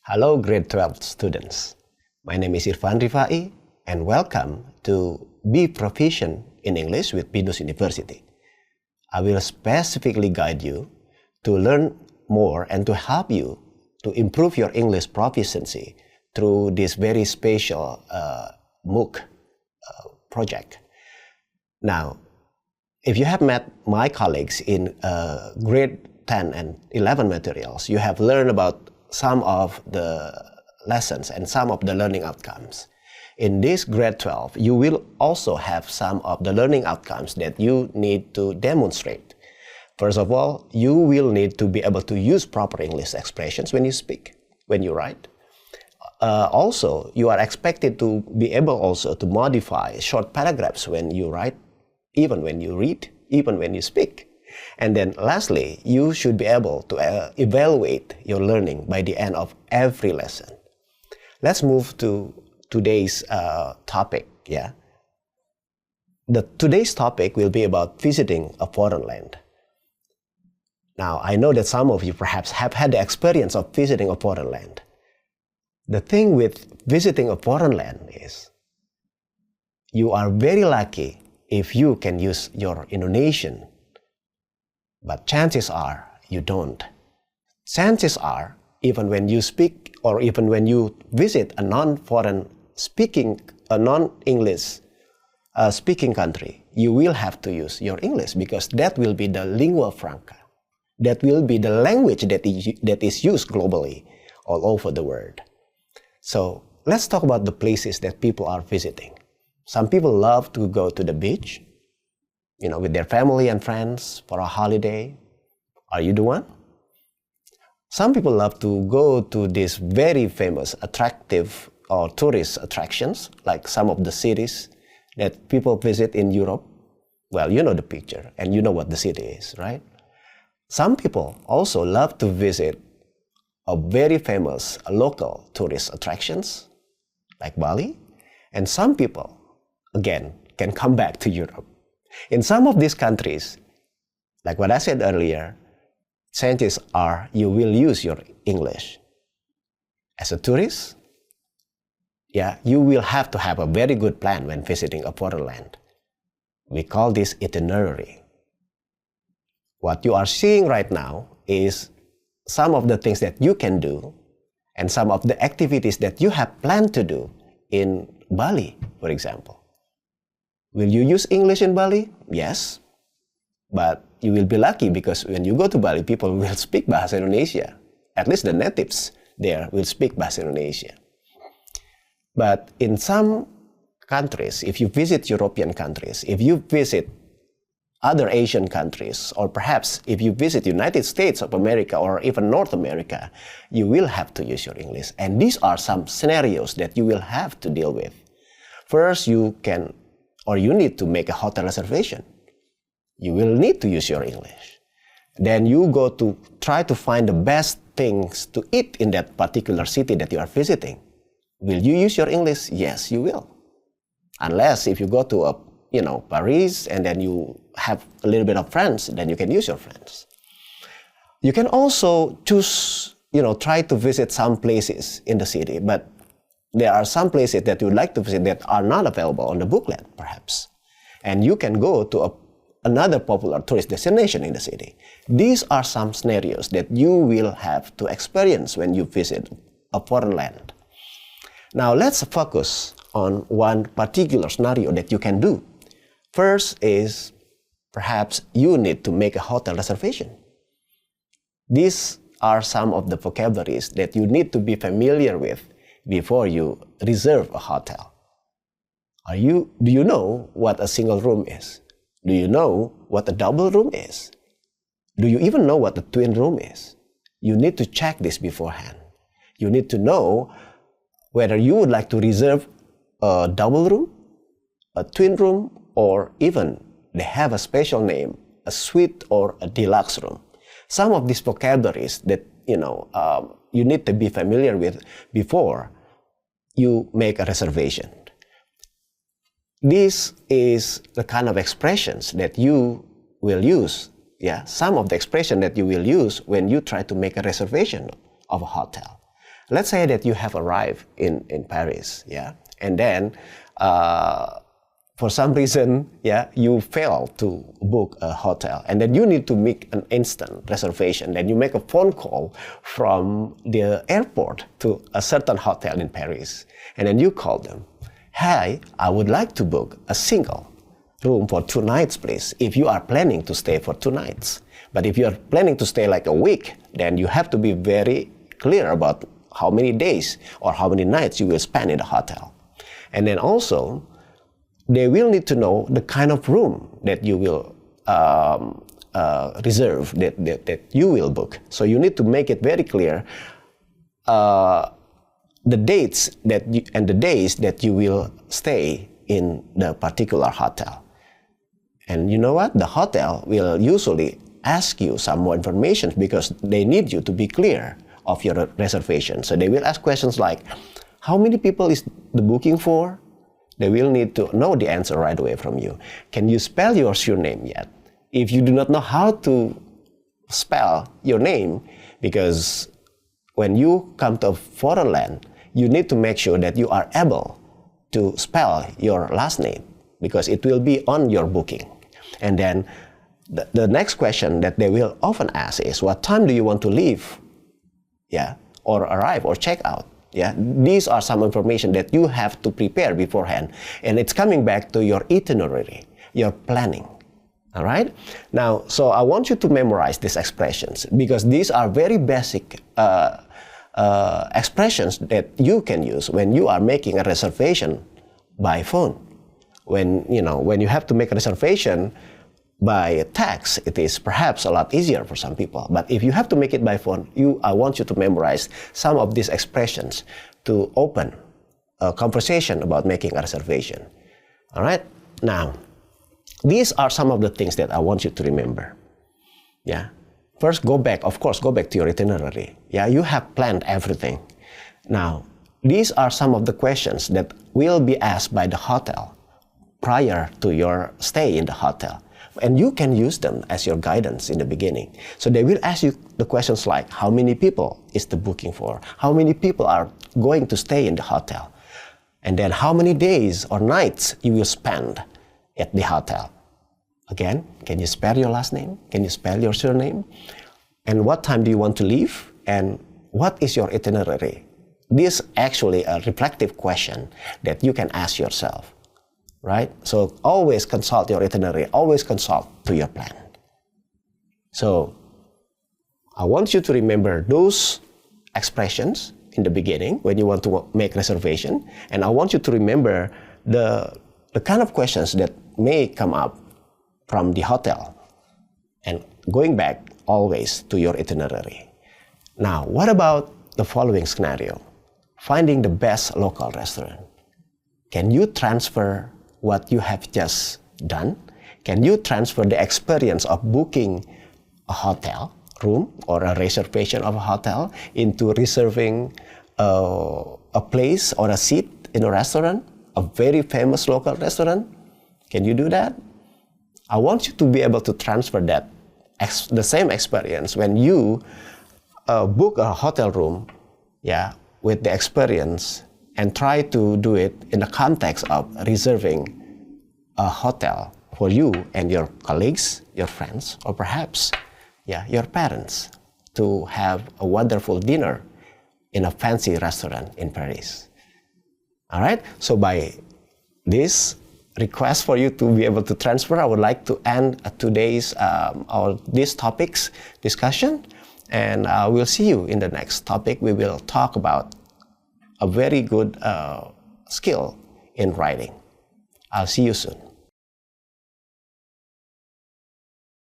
Hello grade 12 students. My name is Irfan Rifai and welcome to Be Proficient in English with Binus University. I will specifically guide you to learn more and to help you to improve your English proficiency through this very special MOOC project. Now, if you have met my colleagues in grade 10 and 11 materials, you have learned about some of the lessons and some of the learning outcomes. In this grade 12, you will also have some of the learning outcomes that you need to demonstrate. First of all, you will need to be able to use proper English expressions when you speak, when you write. Also, you are expected to be able also to modify short paragraphs when you write, even when you read, even when you speak. And then lastly, you should be able to evaluate your learning by the end of every lesson. Let's move to today's topic. Today's topic will be about visiting a foreign land. Now, I know that some of you perhaps have had the experience of visiting a foreign land. The thing with visiting a foreign land is you are very lucky if you can use your Indonesian, but chances are you don't. Chances are, even when you speak or even when you visit a non-English speaking country, you will have to use your English because that will be the lingua franca. That will be the language that is used globally all over the world. So let's talk about the places that people are visiting. Some people love to go to the beach, with their family and friends for a holiday. Are you the one? Some people love to go to these very famous, attractive or tourist attractions, like some of the cities that people visit in Europe. Well, you know the picture and you know what the city is, right? Some people also love to visit a very famous local tourist attractions, like Bali. And some people, again, can come back to Europe. In some of these countries, like what I said earlier, chances are you will use your English. As a tourist, you will have to have a very good plan when visiting a foreign land. We call this itinerary. What you are seeing right now is some of the things that you can do and some of the activities that you have planned to do in Bali, for example. Will you use English in Bali? Yes. But you will be lucky because when you go to Bali, people will speak Bahasa Indonesia. At least the natives there will speak Bahasa Indonesia. But in some countries, if you visit European countries, if you visit other Asian countries, or perhaps if you visit United States of America or even North America, you will have to use your English. And these are some scenarios that you will have to deal with. First, you need to make a hotel reservation. You will need to use your English. Then you go to try to find the best things to eat in that particular city that you are visiting. Will you use your English? Yes, you will. Unless if you go to Paris and then you have a little bit of French, then you can use your French. You can also choose, try to visit some places in the city, but there are some places that you would like to visit that are not available on the booklet, perhaps. And you can go to another popular tourist destination in the city. These are some scenarios that you will have to experience when you visit a foreign land. Now let's focus on one particular scenario that you can do. First is perhaps you need to make a hotel reservation. These are some of the vocabularies that you need to be familiar with before you reserve a hotel. Do you know what a single room is? Do you know what a double room is? Do you even know what a twin room is? You need to check this beforehand. You need to know whether you would like to reserve a double room, a twin room, or even they have a special name, a suite or a deluxe room. Some of these vocabularies that you need to be familiar with before you make a reservation. This is the kind of expressions that you will use. Some of the expressions that you will use when you try to make a reservation of a hotel. let's say that you have arrived in Paris, yeah, and then for some reason, yeah, you fail to book a hotel, and then you need to make an instant reservation. Then you make a phone call from the airport to a certain hotel in Paris, and then you call them. Hi, I would like to book a single room for 2 nights, please, if you are planning to stay for 2 nights. But if you are planning to stay like a week, then you have to be very clear about how many days or how many nights you will spend in the hotel. And then also, they will need to know the kind of room that you will reserve, that you will book. So you need to make it very clear the dates and the days that you will stay in the particular hotel. And you know what? The hotel will usually ask you some more information because they need you to be clear of your reservation. So they will ask questions like, how many people is the booking for? They will need to know the answer right away from you. Can you spell your surname yet? If you do not know how to spell your name, because when you come to a foreign land, you need to make sure that you are able to spell your last name because it will be on your booking. And then the next question that they will often ask is, what time do you want to leave? Yeah, or arrive or check out. Yeah, these are some information that you have to prepare beforehand, and it's coming back to your itinerary, your planning. All right. Now, so I want you to memorize these expressions because these are very basic expressions that you can use when you are making a reservation by phone. When you have to make a reservation by text, it is perhaps a lot easier for some people. But if you have to make it by phone, I want you to memorize some of these expressions to open a conversation about making a reservation. All right? Now, these are some of the things that I want you to remember. Yeah. First, go back to your itinerary. Yeah, you have planned everything. Now, these are some of the questions that will be asked by the hotel prior to your stay in the hotel. And you can use them as your guidance in the beginning. So they will ask you the questions like, how many people is the booking for? How many people are going to stay in the hotel? And then how many days or nights you will spend at the hotel? Again, can you spell your last name? Can you spell your surname? And what time do you want to leave? And what is your itinerary? This is actually a reflective question that you can ask yourself. Right? So always consult your itinerary, always consult to your plan. So I want you to remember those expressions in the beginning when you want to make reservation, and I want you to remember the kind of questions that may come up from the hotel and going back always to your itinerary. Now, what about the following scenario? Finding the best local restaurant. Can you transfer what you have just done? Can you transfer the experience of booking a hotel room or a reservation of a hotel into reserving a place or a seat in a restaurant, a very famous local restaurant? Can you do that? I want you to be able to transfer that, the same experience when you book a hotel room, yeah, with the experience, and try to do it in the context of reserving a hotel for you and your colleagues, your friends, or perhaps your parents to have a wonderful dinner in a fancy restaurant in Paris. All right? So by this request for you to be able to transfer, I would like to end today's this topics discussion, and we'll see you in the next topic. We will talk about a very good skill in writing. I'll see you soon.